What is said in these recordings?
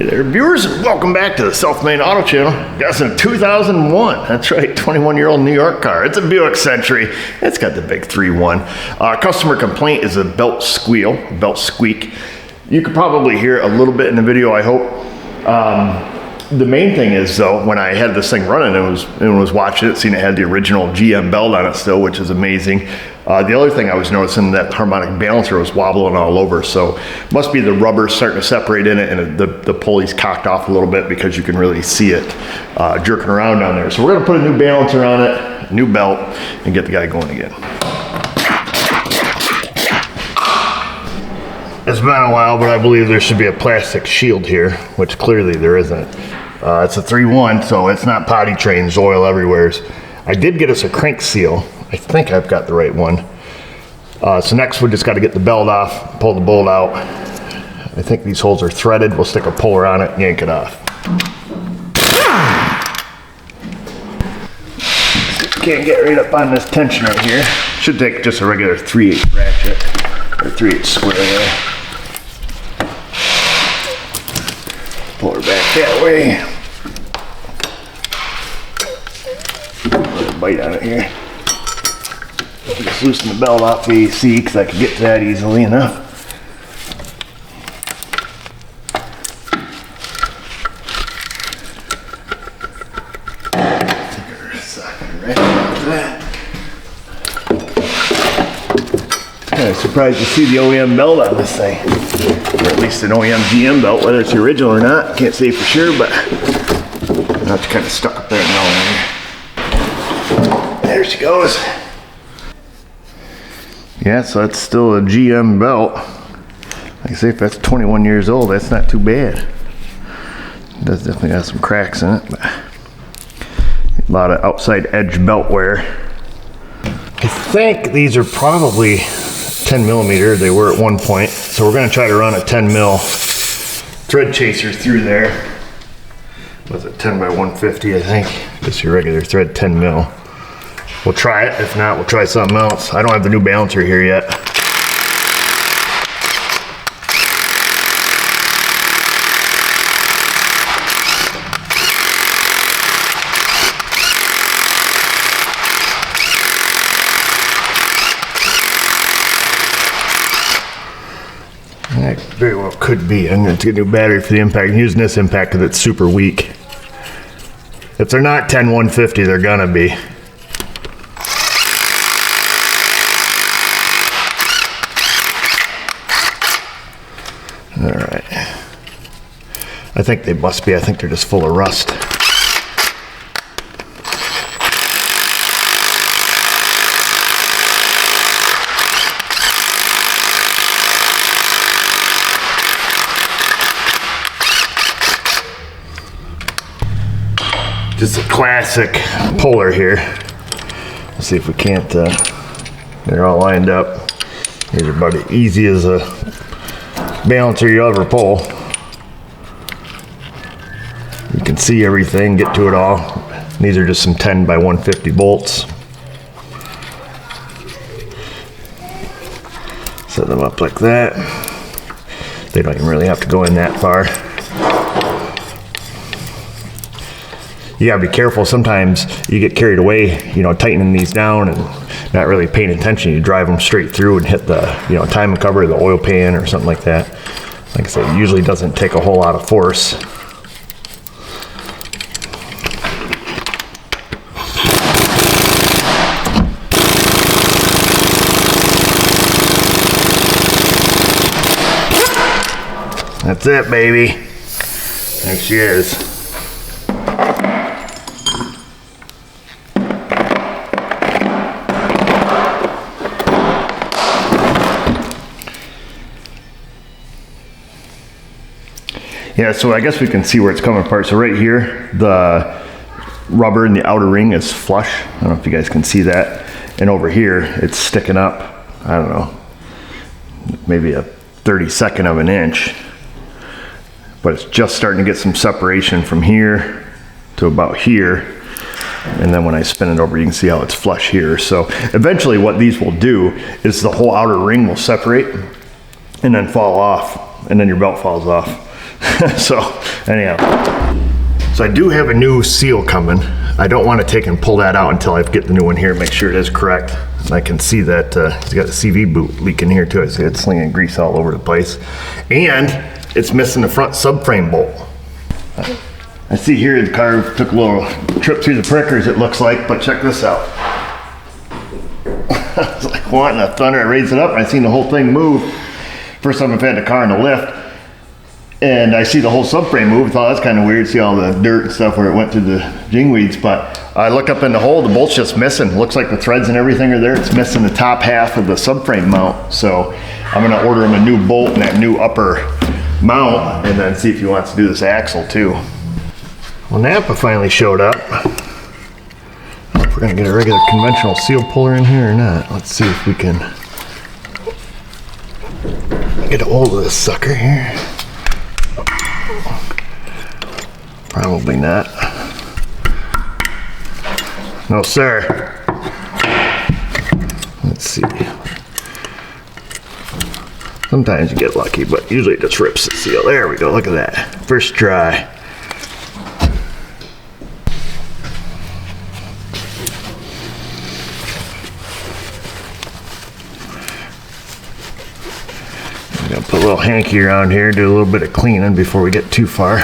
Hey there, viewers, and welcome back to the Self-Made Auto Channel. Got us in a 2001, that's right, 21-year-old New York car. It's a Buick Century. It's got the big 3.1. Customer complaint is a belt squeal, belt squeak. You could probably hear a little bit in the video, I hope. The main thing is, though, when I had this thing running and was watching it, seeing it had the original GM belt on it still, which is amazing. The other thing I was noticing, that harmonic balancer was wobbling all over, so must be the rubber starting to separate in it, and the pulley's cocked off a little bit because you can really see it jerking around down there. So we're gonna put a new balancer on it, new belt, and get the guy going again. It's been a while, but I believe there should be a plastic shield here, which clearly there isn't. It's a 3.1, so it's not potty trained, there's oil everywhere. I did get us a crank seal. I think I've got the right one. So next we just got to get the belt off, pull the bolt out. I think these holes are threaded. We'll stick a puller on it and yank it off. Can't get right up on this tension right here. Should take just a regular 3/8 ratchet, or 3/8 square there. Pull her back that way. Put a bite on it here. Just loosen the belt off the AC because I can get to that easily enough. Take our socket right off that. Kind of surprised to see the OEM belt on this thing, or at least an OEM GM belt, whether it's the original or not. Can't say for sure, but now it's kind of stuck up there now. There she goes. Yeah, so that's still a GM belt. Like I say, if that's 21 years old, that's not too bad. It does definitely have some cracks in it, but a lot of outside edge belt wear. I think these are probably 10 millimeter. They were at one point. So we're gonna try to run a 10 mil thread chaser through there. Was it 10 by 150, I think? Just your regular thread 10 mil. We'll try it. If not, we'll try something else. I don't have the new balancer here yet. That very well could be. I'm going to get a new battery for the impact. I'm using this impact because it's super weak. If they're not 10-150, they're going to be. All right. I think they must be. I think they're just full of rust. Just a classic puller here. Let's see if we can't, they're all lined up. These are about as easy as a balancer you ever pull. You can see everything, get to it all. These are just some 10 by 150 bolts. Set them up like that. They don't even really have to go in that far. You gotta be careful. Sometimes you get carried away, you know, tightening these down and not really paying attention. You drive them straight through and hit the, you know, timing cover, the oil pan or something like that. Like I said, it usually doesn't take a whole lot of force. That's it, baby. There she is. Yeah, so I guess we can see where it's coming apart. So right here, the rubber in the outer ring is flush. I don't know if you guys can see that. And over here, it's sticking up, I don't know, maybe a 32nd of an inch. But it's just starting to get some separation from here to about here. And then when I spin it over, you can see how it's flush here. So eventually what these will do is the whole outer ring will separate and then fall off, and then your belt falls off. So anyhow, so I do have a new seal coming. I don't want to take and pull that out until I get the new one here, make sure it is correct. And I can see that it's got a CV boot leak in here too. I see it slinging grease all over the place. And it's missing the front subframe bolt. I see here the car took a little trip through the prickers, it looks like, but check this out. I was like wanting a thunder. I raised it up and I seen the whole thing move. First time I've had the car in the lift. And I see the whole subframe move. I thought that's kind of weird. See all the dirt and stuff where it went through the jingweeds. But I look up in the hole, the bolt's just missing. Looks like the threads and everything are there. It's missing the top half of the subframe mount. So I'm gonna order him a new bolt and that new upper mount and then see if he wants to do this axle too. Well, Napa finally showed up. I don't know if we're gonna get a regular conventional seal puller in here or not. Let's see if we can get a hold of this sucker here. Probably not. No, sir. Let's see. Sometimes you get lucky, but usually it just rips the seal. There we go. Look at that. First try. I'm gonna put a little hanky around here, do a little bit of cleaning before we get too far.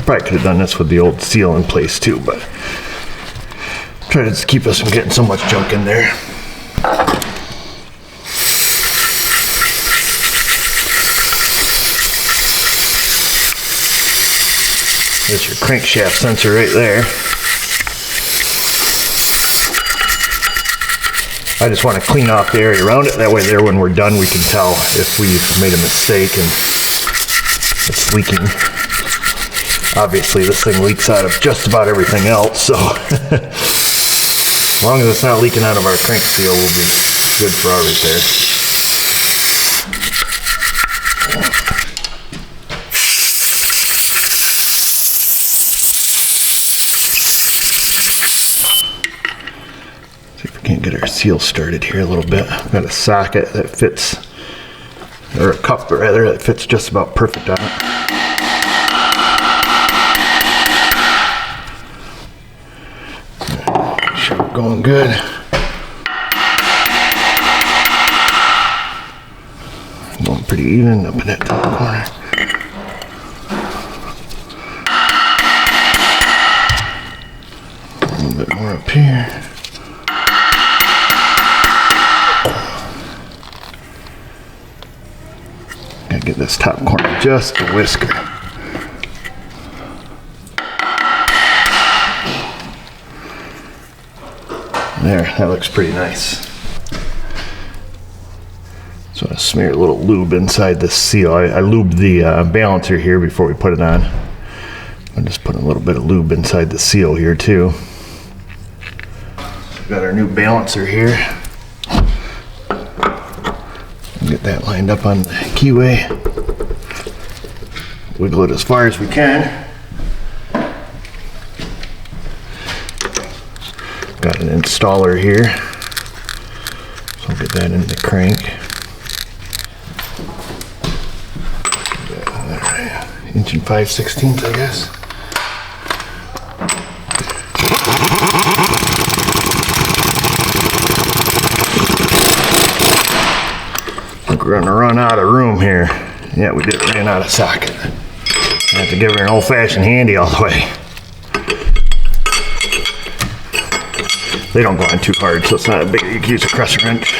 Probably could have done this with the old seal in place too, but try to keep us from getting so much junk in there. There's your crankshaft sensor right there. I just want to clean off the area around it. That way there when we're done we can tell if we've made a mistake and it's leaking. Obviously this thing leaks out of just about everything else, so as long as it's not leaking out of our crank seal, we'll be good for our repair. See if we can't get our seal started here a little bit. I've got a socket that fits, or a cup rather, that fits just about perfect on it. Going good. Going pretty even up in that top corner. A little bit more up here. Gotta get this top corner just a whisker. There, that looks pretty nice. So I smear a little lube inside this seal. I lubed the balancer here before we put it on. I'm just putting a little bit of lube inside the seal here too. We've got our new balancer here. Get that lined up on the keyway. Wiggle it as far as we can. Got an installer here, so I'll get that in the crank. Alright, 1 5/16", I guess. I think we're gonna run out of room here. Yeah, we did run out of socket. I have to give her an old-fashioned handy all the way. They don't go on too hard, so it's not a big, you can use a crescent wrench.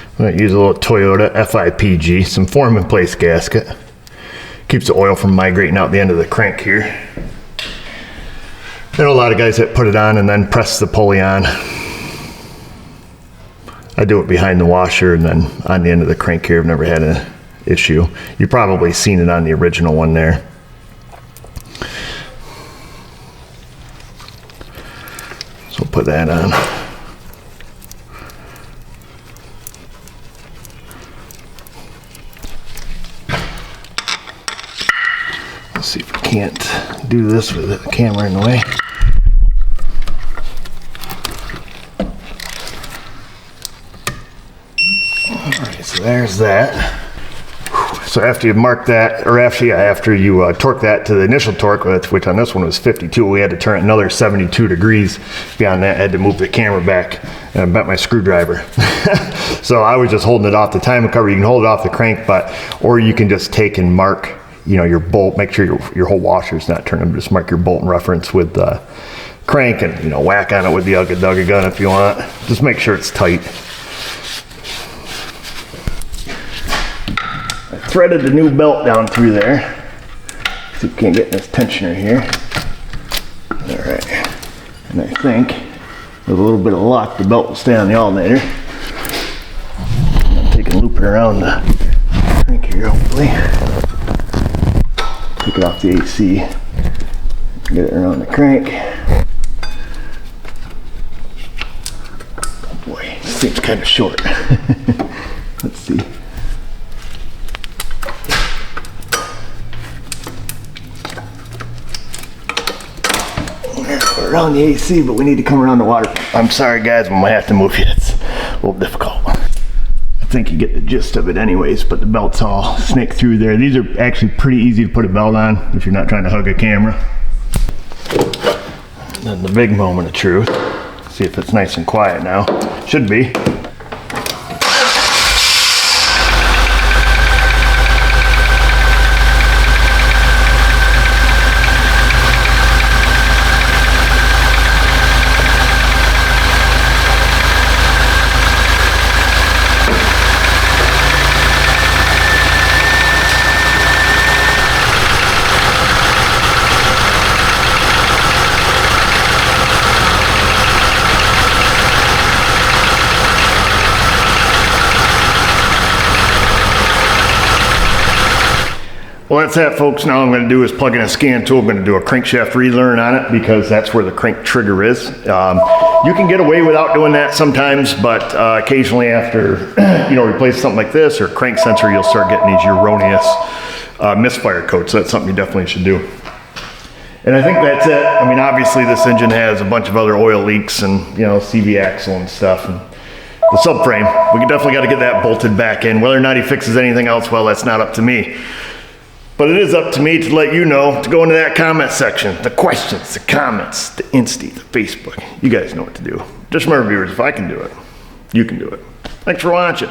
I'm going to use a little Toyota FIPG, some form in place gasket. Keeps the oil from migrating out the end of the crank here. There are a lot of guys that put it on and then press the pulley on. I do it behind the washer and then on the end of the crank here. I've never had an issue. You've probably seen it on the original one there. So put that on. Let's see if we can't do this with the camera in the way. Alright, so there's that. So after you mark that, or after you torque that to the initial torque, which on this one was 52, we had to turn it another 72 degrees. Beyond that, I had to move the camera back, and I bent my screwdriver. So I was just holding it off the timing cover. You can hold it off the crank, or you can just take and mark, your bolt. Make sure your whole washer's not turned. Just mark your bolt and reference with the crank, and whack on it with the Ugga gun if you want. Just make sure it's tight. Threaded the new belt down through there. See if we can't get this tensioner here. Alright. And I think with a little bit of luck the belt will stay on the alternator. I'm taking a loop it around the crank here hopefully. Take it off the AC. Get it around the crank. Oh boy, this seems kind of short. Let's see. Around the AC, but we need to come around the water. I'm sorry guys, we might have to move you. It's a little difficult. I think you get the gist of it anyways, but the belt's all snaked through there. These are actually pretty easy to put a belt on if you're not trying to hug a camera. And then the big moment of truth. See if it's nice and quiet now. Should be. Well, that's that, folks. Now all I'm going to do is plug in a scan tool. I'm going to do a crankshaft relearn on it because that's where the crank trigger is. You can get away without doing that sometimes, but occasionally after replace something like this or crank sensor, you'll start getting these erroneous misfire codes. So that's something you definitely should do. And I think that's it. I mean, obviously this engine has a bunch of other oil leaks and CV axle and stuff. And the subframe, we definitely got to get that bolted back in. Whether or not he fixes anything else, well, that's not up to me. But it is up to me to let you know, to go into that comment section, the questions, the comments, the Insta, the Facebook. You guys know what to do. Just remember, viewers, if I can do it, you can do it. Thanks for watching.